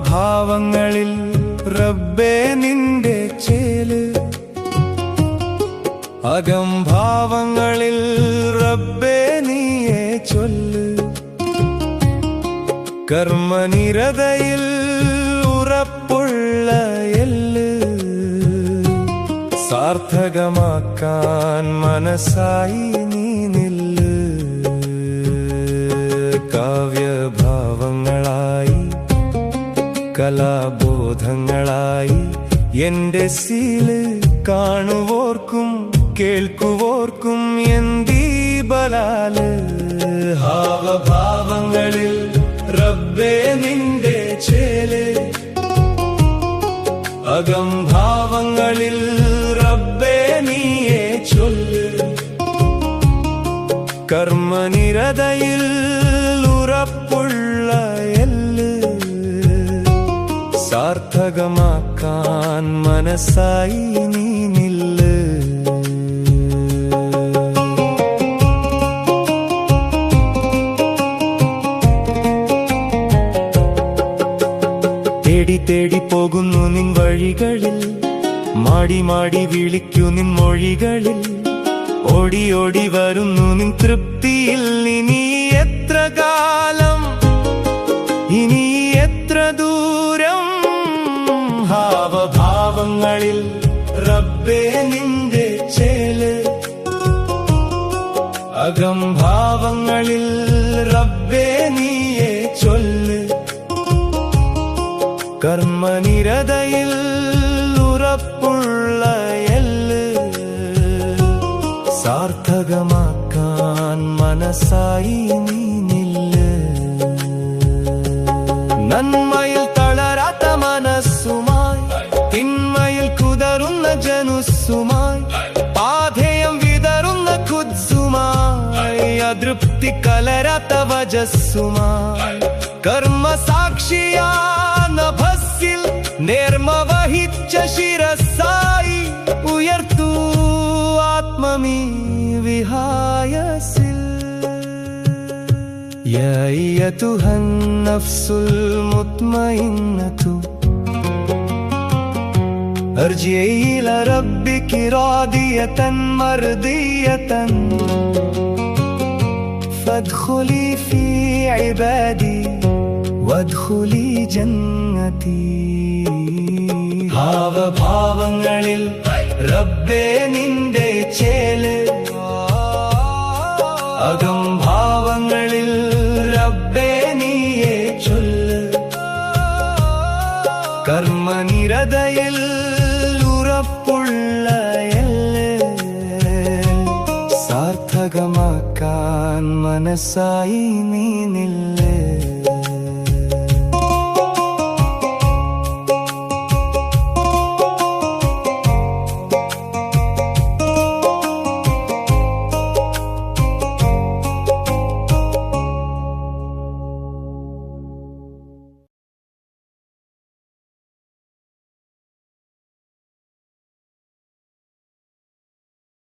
ഭാവങ്ങളിൽ റബ്ബേ നിന്റെ ചേല്, അകംഭാവങ്ങളിൽ റബ്ബേ നീയെ ചൊല്ല്. കർമ്മനിരതയിൽ ഉറപ്പുള്ള എല്ല്, സാർത്ഥകമാക്കാൻ മനസ്സായി നീ നില്ല്. കാവ്യഭാവങ്ങളായി കലാബോധങ്ങളായി എന്റെ സീല്, കാണുവോർക്കും കേൾക്കുവോർക്കും എന്തീ ബലാല്. ഹാവഭാവങ്ങളിൽ റബ്ബേ നിന്റെ ചേല്, അകംഭാവങ്ങളിൽ റബ്ബേ നീയെ ചൊല്ല്. കർമ്മനിരതയിൽ ഉറപ്പുള്ള എല്ല്, സാർത്ഥകമാക്കാൻ മനസ്സായി നീ നില്ല്. തേടി തേടി പോകുന്നു നിൻ വഴികളിൽ, മാടി മാടി വിളിക്കൂ നിൻ മൊഴികളിൽ. ഓടി ഓടി വരുന്നു നിൻ തൃപ്തിയിൽ. ഇനി എത്ര കാലം, ഇനി എത്ര ദൂരം. ഹാവഭാവങ്ങളിൽ റബ്ബേ നിന്റെ ചേല്, അകംഭാവങ്ങളിൽ റബ്ബേ നീയെ ചൊല്ല്. കർമ്മനിരതയിൽ ഉറപ്പുള്ള എല്ല്, സാർത്ഥകമാക്കാൻ മനസ്സായി നീ നില്ല്. നന്മയിൽ തളരാത്ത മനസ്സുമായി, തിന്മയിൽ കുതറുന്ന ജനുസ്സുമായി, പാഥേയം വിതറുന്ന ഖുദ്സുമായി, അതൃപ്തി കലരാത്ത വജസ്സുമായി, കർമ്മസാക്ഷിയാന ഭസ്സിൽ നേർമ വഹിച്ച ശിരസായി ഉയർത്തൂ ആത്മമീ വിഹായസിൽ. യാ അയ്യതുഹൻ നഫ്സുൽ മുത്മഇന്നതു അർജിഇ ഇലാ റബ്ബികി റാദിയതൻ മർദിയതൻ ഫദ്ഖുലി ഫീ ഇബാദി വദ്ഖുലി ജന്നതി. ഭാവഭാവങ്ങളിൽ റബ്ബേ നിന്റെ ചേല്, അകംഭാവങ്ങളിൽ റബ്ബേ നീയെ ചൊല്ല്. കർമ്മനിരതയിൽ ഉറപ്പുള്ള എല്ല്, സാർത്ഥകമാക്കാൻ മനസ്സായി നീ നില്ല്.